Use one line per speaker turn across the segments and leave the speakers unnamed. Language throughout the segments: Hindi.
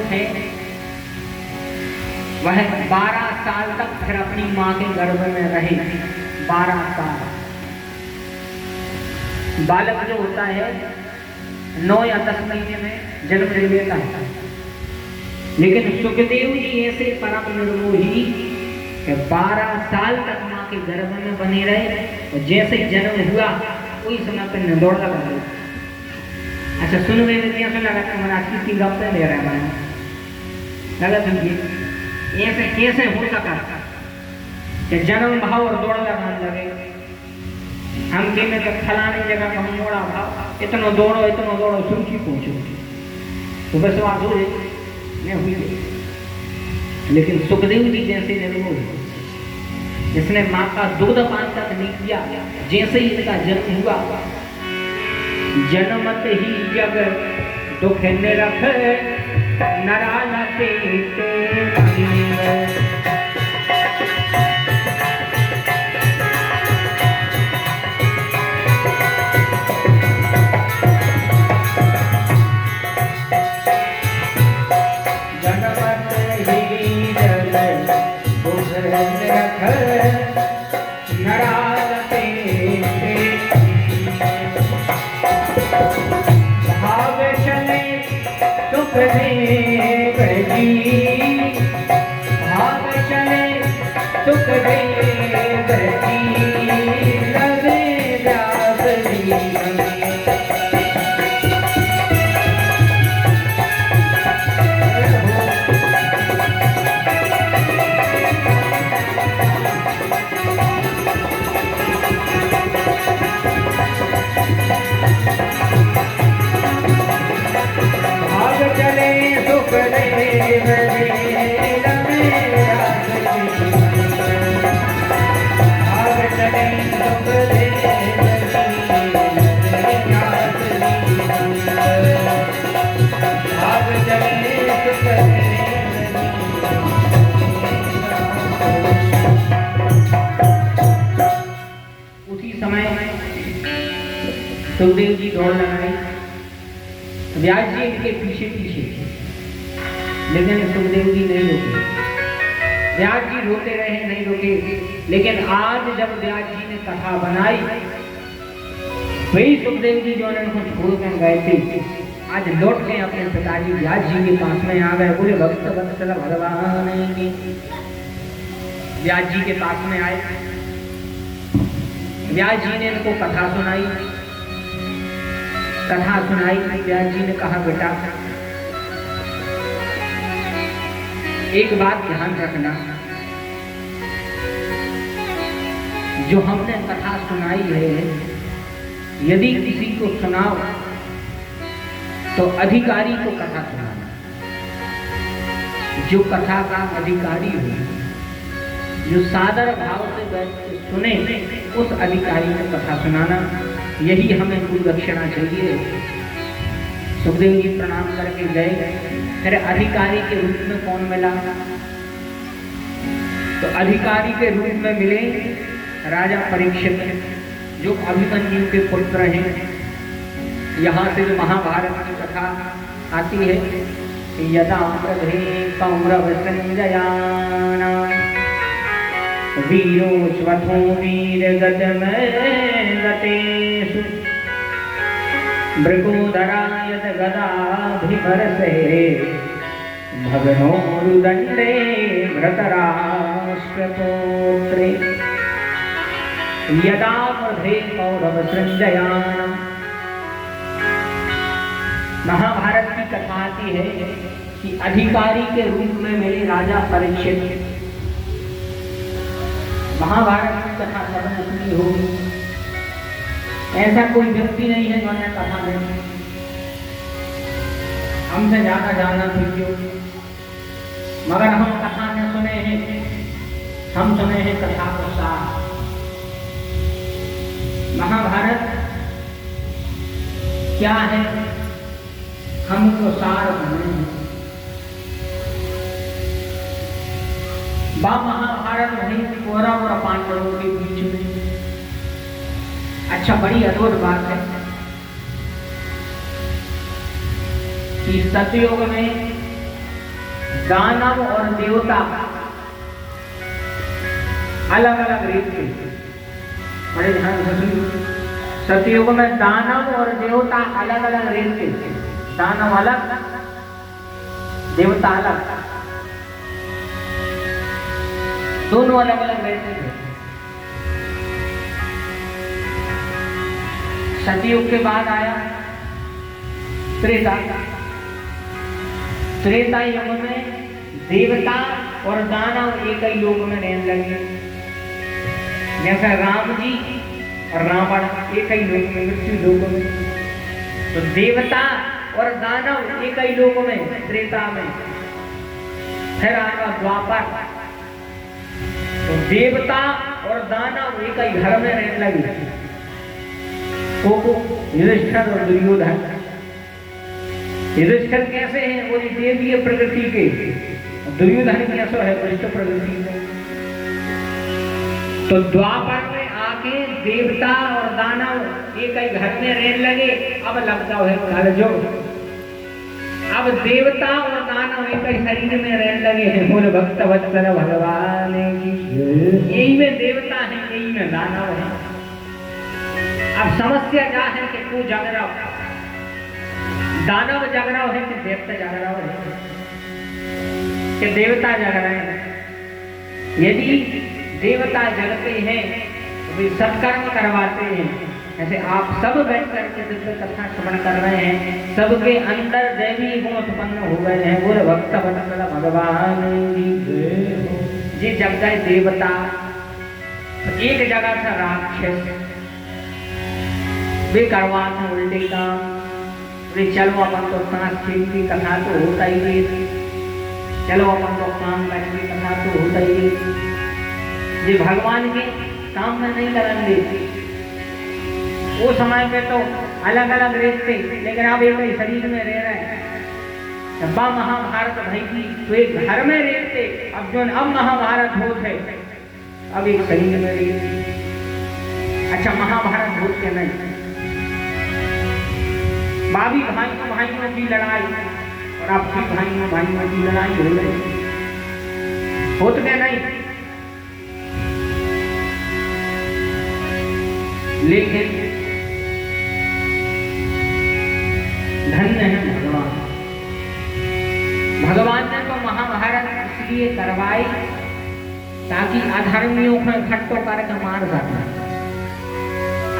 है वह 12 साल तक फिर अपनी माँ के गर्भ में रहे। 12 साल बालक जो होता है 9 या 10 महीने में जन्म ले लेता है, लेकिन सुखदेव जी ऐसे परम निर्मोही कि 12 साल तक माँ के गर्भ में बने रहे और जैसे जन्म हुआ उसी समय पर दौड़ लगा गए। अच्छा सुन में कैसे लगा था मना किसी गप ले रहा है लगा समझिए ऐसे कैसे हो सका कि जन्म भाव और दौड़ लगाने लगे। हम के में तो फलाने जगह का मोड़ा भाव इतना दौड़ो सुखी पहुंचो तो बस बात हो नहीं हुई। लेकिन सुखदेव जी जैसे निर्मोह जिसने माँ का दूध पान तक नहीं किया, जैसे ही इनका जन्म हुआ जन्मत ही जग दुख निरख नराल पेटे सुखदेव जी दौड़ लगाई, व्यास जी इनके पीछे पीछे थे, लेकिन सुखदेव जी नहीं रोके। व्यास जी रोते रहे नहीं रोके, लेकिन आज जब व्यास जी ने कथा बनाई वही सुखदेव जी जो उनको छोड़ कर गए थे आज लौट के अपने पिताजी व्यास जी के पास में आ गए। बोले भक्त वत्सल भगवान की। व्यास जी के पास में आए, व्यास जी ने इनको कथा सुनाई। व्यास जी ने कहा बेटा एक बात ध्यान रखना, जो हमने कथा सुनाई है यदि किसी को सुनाओ तो अधिकारी को कथा सुनाना। जो कथा का अधिकारी हो, जो सादर भाव से बैठ के सुने, उस अधिकारी को कथा सुनाना, यही हमें गुरु दक्षिणा चाहिए। सुखदेव जी प्रणाम करके गए। फिर अधिकारी के रूप में कौन मिला? तो अधिकारी के रूप में मिले राजा परीक्षित, जो अभिमन्यु के पुत्र हैं। यहाँ से जो महाभारत की कथा आती है, यदा प्रभे कौरव संजयान वीरो स्वथो वीर गत में गतेषु मृगोदरायत गदाभिमर्षे भगनोरुदण्डे धृतराष्ट्रपुत्रे यदा प्रभे कौरव संजयान। महाभारत की कथा आती है कि अधिकारी के रूप में मिले राजा परीक्षित। महाभारत की कथा सबने सुनी होगी, ऐसा कोई व्यक्ति नहीं है जो कथा में हमसे ज्यादा जानना चाहिए, मगर हम कथा ने सुने हैं, हम सुने हैं कथा को सार। महाभारत क्या है हम तो सार बने हैं। महाभारत नहीं कौरव और पांडवों के बीच में। अच्छा, बड़ी अद्भुत बात है कि सतयुग में दानव और देवता अलग अलग रीत के, बड़े ध्यान से सुनिए। सतयुग में दानव और देवता अलग अलग रीत के, दानव अलग देवता अलग, दोनों अलग अलग रहते थे। सतयुग के बाद आया त्रेता। त्रेता युग में देवता और दानव एक ही लोक में रहने लगे। जैसा राम जी और रावण एक ही लोक में, मृत्यु लोक में, तो देवता और दानव एक ही लोक में त्रेता में। फिर आएगा द्वापर, तो देवता और दानव एक ही घर में रहने लगे। युधिष्ठिर और दुर्योधन। युधिष्ठिर कैसे हैं? वो देवीय प्रकृति के, दुर्योधन कैसा है? वरिष्ठ प्रकृति के। तो द्वापर में आके देवता और दानव एक ही घर में रहने लगे। अब लगता है कलयुग, अब देवता और दानव एक ही शरीर में रहने लगे हैं। बोल भक्त वत्सल भगवान की। यही में देवता है, यही में दानव है। अब समस्या क्या है कि तू जग रहा, दानव जग रहा है कि देवता जग रहा है, कि देवता जग रहे हैं। यदि देवता जगते हैं तो वे सत्कर्म करवाते हैं। जैसे आप सब बैठ करके दिव्य कथा श्रवण कर रहे हैं, सबके अंदर दैवी गुण उत्पन्न हो गए हैं। बोले भक्त वत्सल भगवान जी। जग गए देवता, एक जगह था राक्षस, वे करवाते उल्टे काम। वे चलो अपन तो सांस की कथा तो होता ही है, चलो अपन तो काम करके कथा तो होता ही है। ये भगवान के काम में नहीं लगन देते। वो समय में तो अलग अलग रेत थे, लेकिन अब एक ही शरीर में रह रहे हैं। जब महाभारत भई तो एक घर में रहते, अब जो अब महाभारत होते अब एक शरीर में रहते। अच्छा, महाभारत होते नहीं, भाभी भाइयों की लड़ाई और आपकी भाइयों की लड़ाई हो रही, होते क्या नहीं। लेकिन धन्य है भगवान। भगवान ने तो महाभारत इसलिए करवाई ताकि अधर्मियों को इकट्ठा करके मार सके,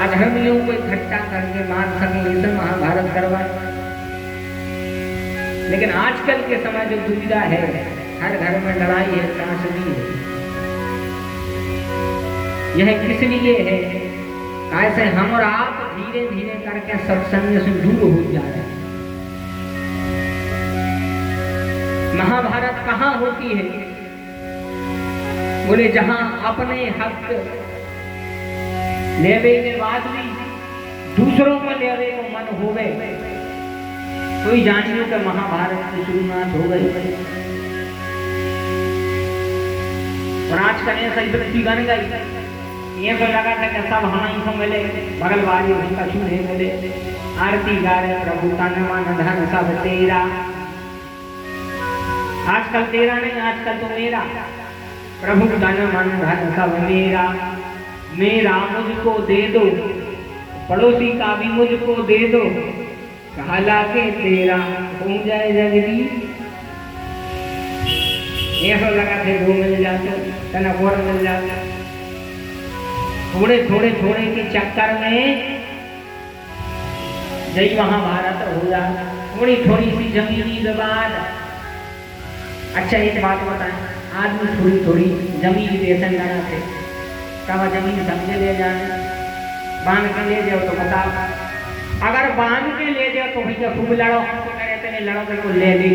अधर्मियों को इकट्ठा करके मार सके, इसे महाभारत करवाई। लेकिन आजकल के समय जो दुविधा है, हर घर में लड़ाई है, त्रासदी है, यह किस लिए है? कैसे हम और आप धीरे धीरे करके सत्संग से दूर हो जा रहे हैं। महाभारत कहाँ होती है? बोले जहां अपने हक लेवे के बाद भी दूसरों को लेवे को मन हो गए, तो ही जानियो कि महाभारत की शुरुआत हो गई। और आज का ऐसा ही वृत्ति बन गई, ये तो लगा था कि सब हमारी को मिले, बगल वाली उनका छू नहीं मिले। आरती गा रहे प्रभु तन मन धन सब तेरा। आजकल तेरा नहीं, आजकल तो मेरा। प्रभु तन मन धन सब मेरा, मेरा मुझको दे दो, पड़ोसी का भी मुझको दे दो, कहला के तेरा हो जाए जगदीश। ऐसा लगा थे दो मिल जाते, तना और मिल जाते। थोड़े थोड़े थोड़े के चक्कर में जय महाभारत हो जाए, थोड़ी थोड़ी सी जमीनी विवाद। अच्छा एक बात बताएं, आदमी थोड़ी थोड़ी जमीन बेसन लगाते, कब जमीन समझे ले जाए, बांध के ले जाओ तो बताओ। अगर बांध के ले जाओ तो भैया खूब लड़ो, हमको कह रहे थे लड़ो तो ले ले,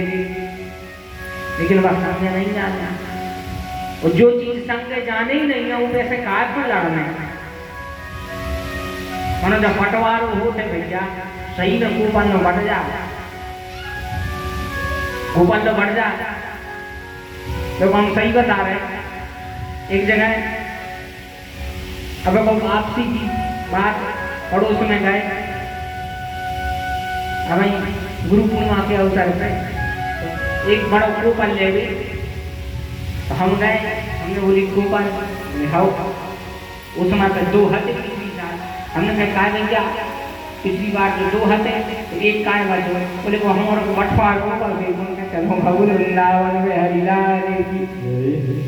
लेकिन वह समझे नहीं जाना। और जो चीज समझे जाने ही नहीं है वो वैसे काहे पर लड़ना है। मनो जब पटवारो होते भैया सही में कूपन में बढ़ जा, कूपन में बढ़ जा। तो हम सही बता रहे, एक जगह अब हम आपसी की बात पड़ोस में गए, अब गुरु पूर्णिमा के अवसर पे एक बड़ा कूपन ले गए। तो हम गए, हमने बोली कूपन दिखाओ, उसमें तो 2 हते पिछली साल। हमने कहा भैया पिछली बार जो 2 हते तो एक काय बचो, बोले वो हमारे को बटवार को कर दे। बोले चलो भगुल वृंदावन में हरिलाल की।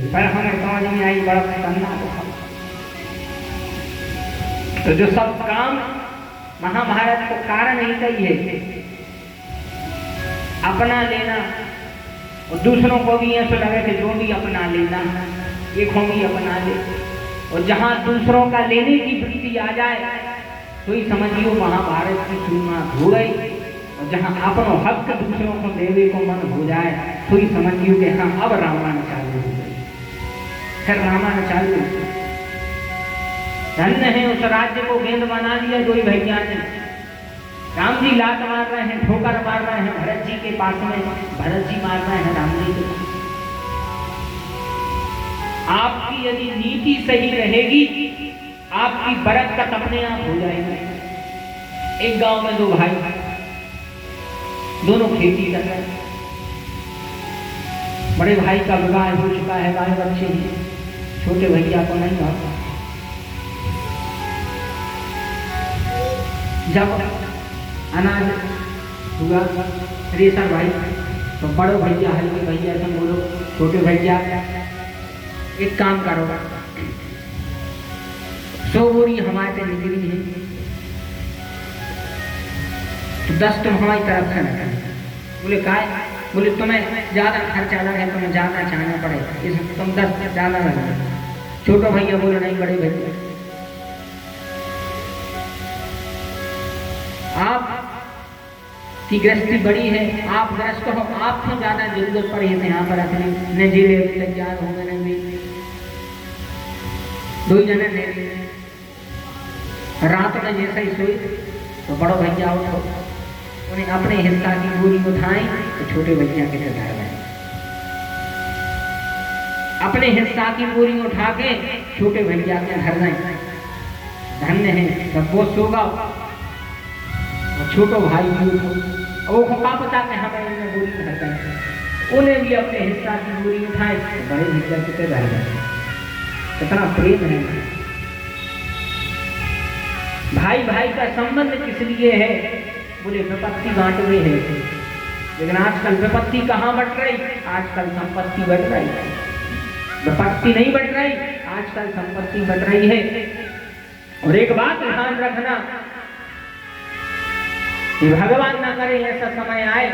पर हमें समझ में आई बड़ा सन्ना तो जो सब काम महाभारत को कारण ही कही है, अपना लेना और दूसरों को भी ऐसा लगे कि जो भी अपना लेना, एक हो भी अपना ले। और जहां दूसरों का लेने की वृत्ति आ जाए तो ही समझियो महाभारत की शुरुआत हो गई। और जहां अपनो हक दूसरों को देवे को मन हो जाए तो ही समझियो कि हाँ अब रामायण चालू हो गई। फिर रामायण चालू, धन्य है उस राज्य को गेंद बना लिया दो ही भैया ने। राम जी लात मार रहे हैं, ठोकर मार रहे हैं भरत जी के पास में, भरत जी मार रहे हैं राम जी के पास। आपकी यदि नीति सही रहेगी, आपकी बरकत अपने आप हो जाएगी। एक गांव में 2 भाई, दोनों खेती कर रहे हैं। बड़े भाई का विवाह हो चुका है, बाल बच्चे हैं, छोटे भैया को नहीं होता। जब अनाज हुआ रेशर भाई तो बड़ो भैया हल्के भैया ऐसा बोलो, छोटे भैया एक काम करो, 100 बोरी हमारे पे निकली है तो 10 तुम हमारी तरफ से रखना। बोले काय? बोले तुम्हें ज्यादा खर्चा लगे, तुम्हें ज्यादा चाहना पड़े, इस तुम 10 ज्यादा लगे। छोटा भैया बोले नहीं बड़े भैया, आप की गृहस्थी बड़ी है, आप ग्रस्त हो, आपको ज्यादा जरूरत पड़ी है यहाँ पर रखने, न जिले तैयार हो गए नहीं। 2 जने ले रात में जैसे ही सोई तो बड़ो भैया उठो, उन्हें अपने हिस्सा की बोरी उठाई तो छोटे भैया के धर गए। अपने हिस्सा की बोरी उठा के छोटे भैया के घर गए। धन्य है तब वो सोगा, छोटो भाई भी वो का पता कि हमें बोरी धर गए, उन्हें भी अपने हिस्सा की बोरी उठाए तो बड़े भैया के रह गए। कितना प्रेम है भाई भाई का संबंध किस लिए है? बोले विपत्ति बांट रहे हैं। लेकिन आजकल विपत्ति कहाँ बट रही? आजकल संपत्ति बट रही है। विपत्ति नहीं बट रही, आजकल संपत्ति बट रही है। और एक बात ध्यान रखना कि भगवान ना करे ऐसा समय आए,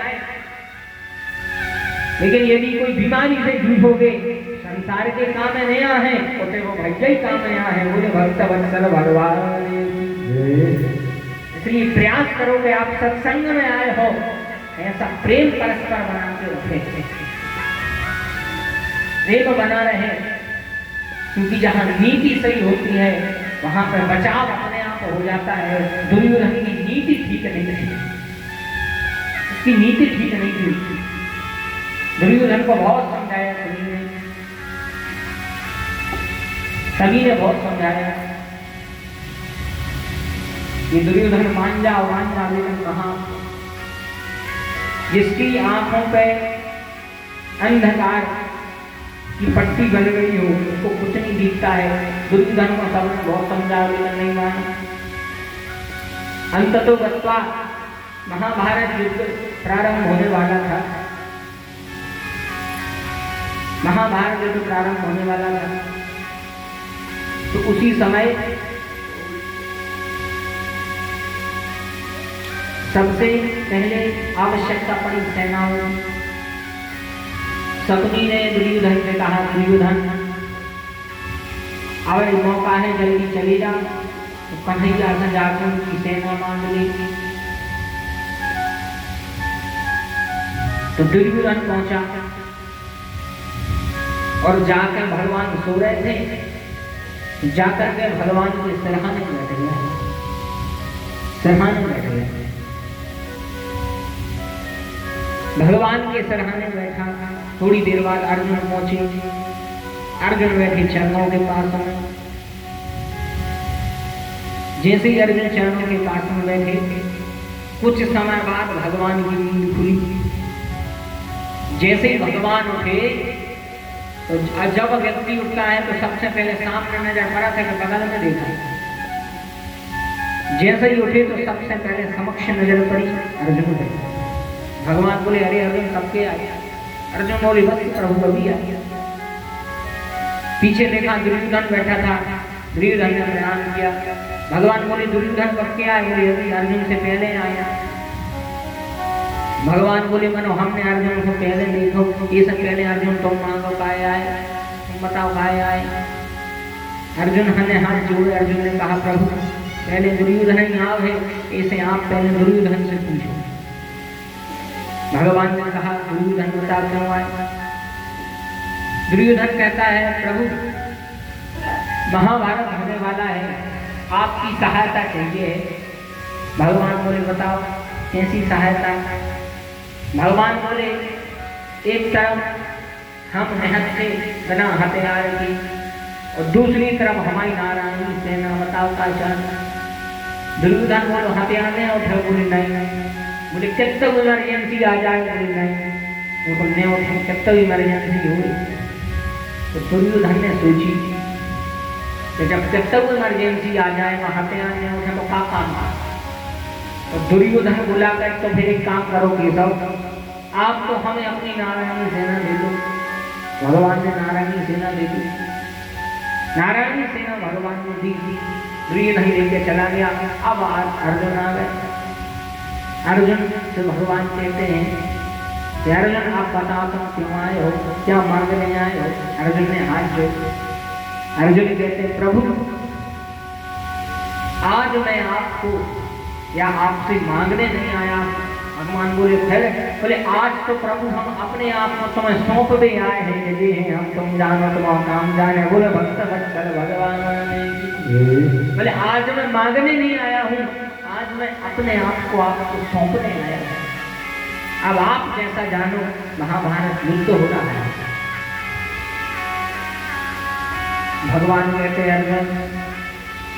लेकिन यदि कोई बीमारी से जूझोगे, संसार के काम में नया है तो वो भैया ही काम में आए हैं। बोले भक्त वत्सल भगवान। इसलिए प्रयास करो कि आप सत्संग में आए हो, ऐसा प्रेम परस्पर बना के रखे, प्रेम बना रहे। क्योंकि जहां नीति सही होती है वहां पर बचाव अपने आप हो जाता है। दुर्योधन की नीति ठीक नहीं थी, उसकी नीति ठीक नहीं थी। दुर्योधन को बहुत समझाया सभी ने बहुत समझाया कि दुर्योधन मान जा, लेकिन कहाँ? जिसकी आंखों पे अंधकार की पट्टी बन गई हो उसको कुछ नहीं दिखता है। दुर्योधन को सबने बहुत समझाया लेकिन नहीं माना। अंततो गत्वा महाभारत युद्ध प्रारंभ होने वाला था। महाभारत युद्ध प्रारंभ होने वाला था तो उसी समय सबसे पहले आवश्यकता पड़ी सेनाओं की। शकुनी ने दुर्योधन से कहा, दुर्योधन अब मौका है, जल्दी चले जा। तो कन्हैया से जाकर उनकी सेना मांग ली। तो दुर्योधन पहुंचा और जाकर भगवान सो रहे थे, जाकर के भगवान के सिरहाने बैठ गया, सिरहाने बैठ गया। भगवान के सिरहाने बैठा। थोड़ी देर बाद अर्जुन पहुंचे। अर्जुन बैठे चरणों के पास में। जैसे ही अर्जुन चरणों के पास में बैठे, कुछ समय बाद भगवान की नींद खुली। जैसे ही भगवान उठे तो जब व्यक्ति उठता है तो सबसे पहले सामने नजर पड़ा था कि बगल में देखा। जैसे ही उठे तो सबसे पहले समक्ष नजर पड़ी अर्जुन पे। भगवान बोले अरे अर्जुन कब के आए? अर्जुन बोले बस प्रभु अभी आए। पीछे देखा दुर्योधन बैठा था, दुर्योधन ने प्रणाम किया। भगवान बोले दुर्योधन कब के आए? बोले अभी अर्जुन से पहले आया। भगवान बोले मनो हमने अर्जुन को पहले देखो, ये सब पहले अर्जुन तुम मांगो काय आए, तुम बताओ काय आए। अर्जुन ने हाथ जोड़े। अर्जुन ने कहा प्रभु पहले दुर्योधन ही आओ है, ऐसे आप पहले दुर्योधन से पूछो। भगवान ने कहा दुर्योधन बता क्यों आए? दुर्योधन कहता है प्रभु महाभारत होने वाला है, आपकी सहायता चाहिए है। भगवान बोले बताओ कैसी सहायता? भगवान बोले एक तरफ हम मेहनत से बिना हथियार की और दूसरी तरफ हमारी नारायणी सेना, बताओ का चाहना? दुर्योधन बोलो हथियार नहीं उठे? बोले नहीं। बोले जब तक इमरजेंसी आ जाए? बोले नहीं। बोले उठे जब तक इमरजेंसी हो। तो दुर्योधन ने सोची कि जब तक इमरजेंसी आ जाए वहाँ हथियार नहीं उठे तो क्या काम? तो दुर्योधन बुलाकर तो फिर एक काम करो केशव, आप तो हमें अपनी नारायणी सेना दे दो। भगवान ने नारायणी सेना दे दी। नारायणी सेना भगवान को दी। दुर्योधन लेके चला गया। अब अर्जुन आ गए। अर्जुन से भगवान कहते हैं कि अर्जुन आप बताओ तुम क्यों आए हो, क्या मांगने आए हो? अर्जुन ने हाथ जोड़े। अर्जुन कहते प्रभु आज मैं आपको या आपसे मांगने नहीं आया। भगवान बोले फिर? बोले आज तो प्रभु हम अपने आप को तुम्हें सौंप दे आए हैं, यदि हैं हम तुम जानो तुम्हारा काम जाने। बोले भक्त वत्सल भगवान ने बोले आज मैं मांगने नहीं आया हूँ, आज मैं अपने आप को आपको सौंपने आया हूँ। अब आप जैसा जानो। महाभारत युद्ध हो रहा है। भगवान कहते अर्जुन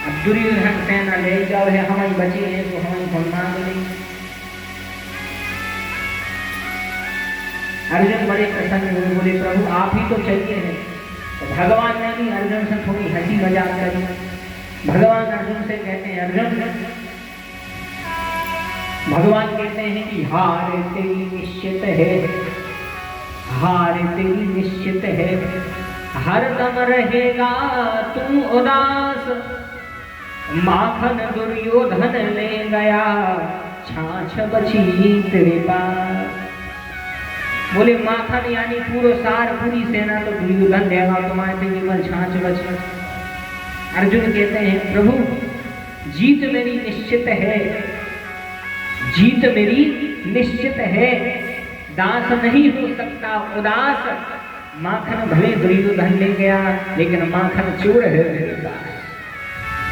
अब दुर्योधन सेना ले जाओ है, हमारी बची है तो हमारी कौन मांग लेंगे? अर्जुन बड़े प्रसन्न हुए। बोले प्रभु आप ही तो चाहिए है। तो भगवान ने भी अर्जुन से थोड़ी हंसी मजाक करी। भगवान अर्जुन से कहते हैं अर्जुन, भगवान कहते हैं कि हार तेरी निश्चित है, हार तेरी निश्चित है, हरदम रहेगा तू उदास। माखन दुर्योधन ले गया, छाछ बची तेरे पास। बोले माखन यानी पूरा सार पूरी सेना तो दुर्योधन देगा, तुम्हारे से केवल छाछ बची। अर्जुन कहते हैं प्रभु जीत मेरी निश्चित है, जीत मेरी निश्चित है, दास नहीं हो सकता उदास। माखन भले दुर्योधन ले गया लेकिन माखन चोर है मेरे पास।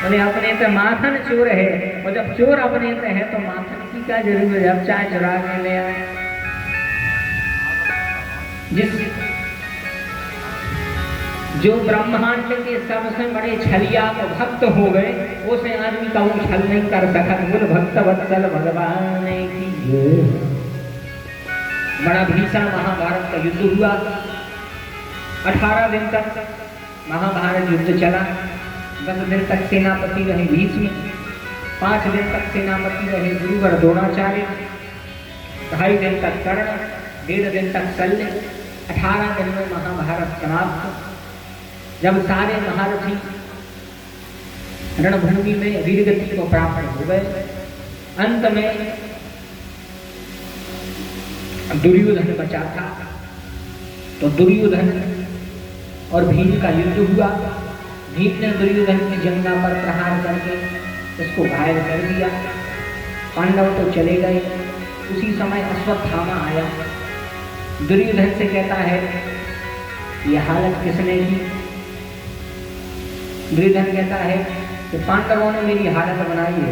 बोले अपने तो माखन चोर है, और जब चोर अपने से है तो माखन की क्या जरूरत है? अब चाहे चुरा के ले आए। जो ब्रह्मांड के सबसे बड़े छलिया तो भक्त हो गए, उसे आदमी का वो छल नहीं कर सका। बोल भक्त वत्सल भगवान की। बड़ा भीषण महाभारत का युद्ध हुआ। 18 दिन तक महाभारत युद्ध चला। 10 दिन तक सेनापति रहे भीष्म, 5 दिन तक सेनापति रहे गुरुवर द्रोणाचार्य, 2.5 दिन तक कर्ण, 1.5 दिन तक शल्य। 18 दिन में महाभारत समाप्त। जब सारे महारथी रणभूमि में वीरगति को प्राप्त हो गए, अंत में दुर्योधन बचा था। तो दुर्योधन और भीम का युद्ध हुआ। भीम ने दुर्योधन की जंघा पर प्रहार करके इसको घायल कर दिया। पांडव तो चले गए। उसी समय अश्वत्थामा आया। दुर्योधन से कहता है यह हालत किसने की? दुर्योधन कहता है कि पांडवों ने मेरी हालत बनाई है।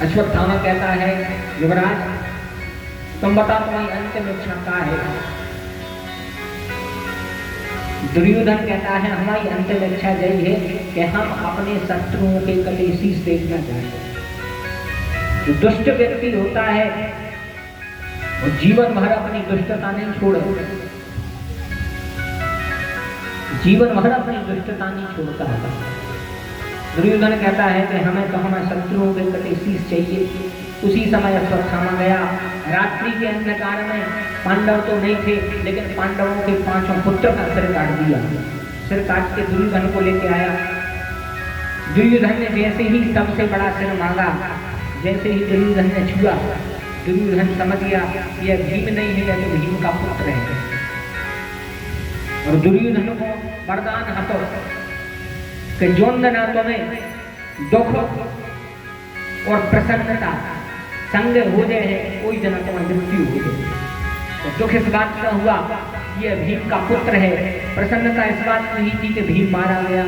अश्वत्थामा कहता है युवराज तुम बता तुम्हारी अंतिम इच्छा क्या है? दुर्योधन कहता है हमारी अंतिम इच्छा यही है कि हम अपने शत्रुओं के कटे शीश देखना चाहते हैं। जो दुष्ट व्यक्ति होता है और जीवन भर अपनी दुष्टता नहीं छोड़े, जीवन भर अपनी दुष्टता नहीं छोड़ता है। दुर्योधन कहता है कि हमें तो हमारे शत्रुओं के प्रति शीश चाहिए। उसी समय अश्वत्थामा गया। रात्रि के अंधकार में पांडव तो नहीं थे, लेकिन पांडवों के 5 पुत्र का सिर काट दिया। सिर काट के दुर्योधन को लेके आया। दुर्योधन ने जैसे ही सबसे बड़ा सिर मांगा, जैसे ही दुर्योधन ने छुआ, दुर्योधन समझ गया यह भीम नहीं है, यह तो भीम का पुत्र है। और दुर्योधन को वरदान हतो कि जोंदना तुम्हें दुख और प्रसन्नता संग हो जाए है, कोई जना तुम्हारी मृत्यु हो जाए। तो दुख इस बात का हुआ यह भीम का पुत्र है, प्रसन्नता इस बात में ही थी कि भीम मारा गया।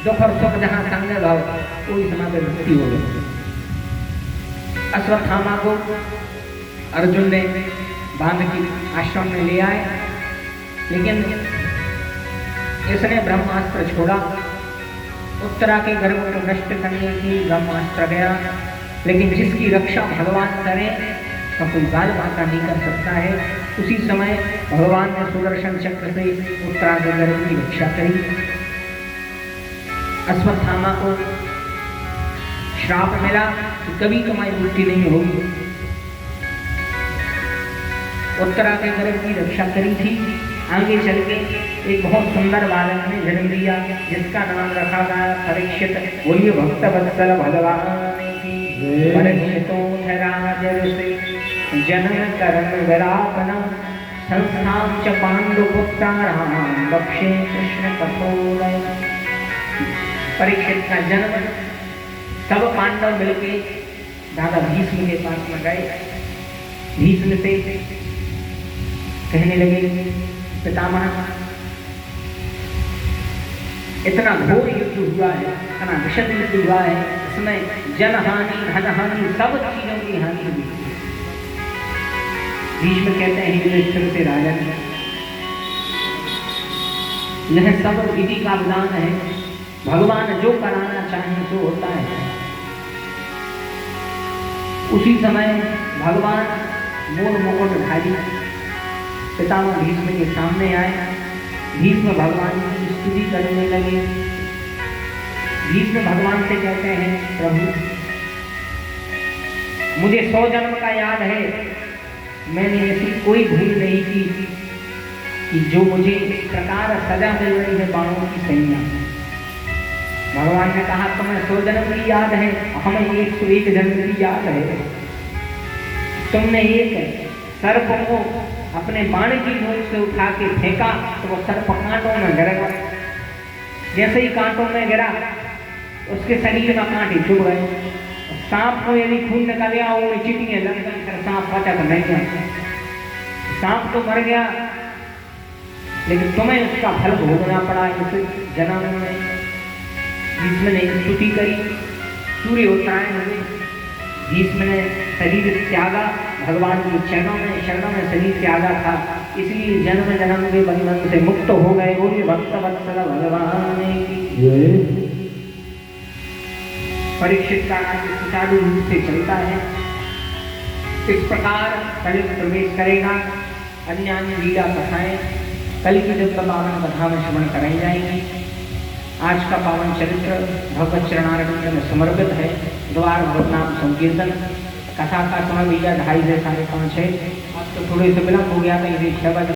दुख और सुख जहाँ संग भाव, कोई समय पर मृत्यु हो गई। अश्वत्थामा को अर्जुन ने बांध के आश्रम में ले आए, लेकिन इसने ब्रह्मास्त्र छोड़ा। उत्तरा के गर्भ को नष्ट करने की ब्रह्मास्त्र गया, लेकिन जिसकी रक्षा भगवान करें तो कोई बाल बाका नहीं कर सकता है। उसी समय भगवान ने सुदर्शन चक्र से उत्तरा के गर्भ की रक्षा करी। अश्वत्थामा को श्राप मिला कि कभी तुम्हारी मृत्यु नहीं होगी। उत्तरा के गर्भ की रक्षा करी थी। आगे चल के एक बहुत सुंदर बालक ने जन्म लिया, जिसका नाम रखा गया परीक्षित। बोलिए भक्त वत्सल भगवान की। परीक्षितो राजर्षि जनन कर्म विरापनम संस्थां च पांडुपुत्राणां बक्षे कृष्ण कठोर। परीक्षित का जन्म सब पांडव मिलके दादा भीष्म के पास में गए। भीष्म से कहने लगे पितामह, इतना घोर युद्ध हुआ है, इतना विषद युद्ध हुआ है, इसमें जनहानि धनहानि सब चीजों की हानि हुई। भीष्म कहते हैं युधिष्ठिर से राजन, यह सब विधि का विधान है, भगवान जो कराना चाहे तो होता है। उसी समय भगवान मोर मुकुटधारी पितामह भीष्म के सामने आए। भीष्म भगवान की स्तुति करने लगे। भीष्म भगवान से कहते हैं, प्रभु मुझे 100 जन्म का याद है, मैंने ऐसी कोई भूल नहीं की कि जो मुझे इस प्रकार सजा मिल रही है बाणों की सैया। भगवान ने कहा तुम्हें 100 जन्म की याद है, हमें 101 जन्म की याद है। तुमने एक सर्प को अपने बाण की नोक से उठा के फेंका तो वो सर्प कांटों में गिर गया। जैसे ही कांटों में गिरा उसके शरीर में कांटे चुभ गए। सांप को यदि खून निकल गया वो चिटियां लग गई, फिर सांप बचा नहीं गया। सांप तो मर गया, लेकिन तुम्हें उसका फल भोगना पड़ा इस जन्म में। भीष्म ने स्तुति करी। सूर्य उत्तरायण हुए। भीष्म ने शरीर त्यागा, भगवान के शरणों में शरीर त्यागा था, इसलिए जन्म जन्म के बंधन से मुक्त हो गए। बोलिए भक्त वत्सल भगवान की। परीक्षित का राज्य सुचारू रूप से चलता है। इस प्रकार कल प्रवेश करेगा। अन्य अन्य लीला कथाएं कल की जब पावन कथा में श्रवण कराई जाएंगी। आज का पावन चरित्र भगवत चरणारविंद में समर्पित है। द्वार भगवत नाम संकीर्तन। कथा का समय भैया 2:30 से 5:30 है। अब तो थोड़े से विलम्ब हो गया था, इसे 6 बजे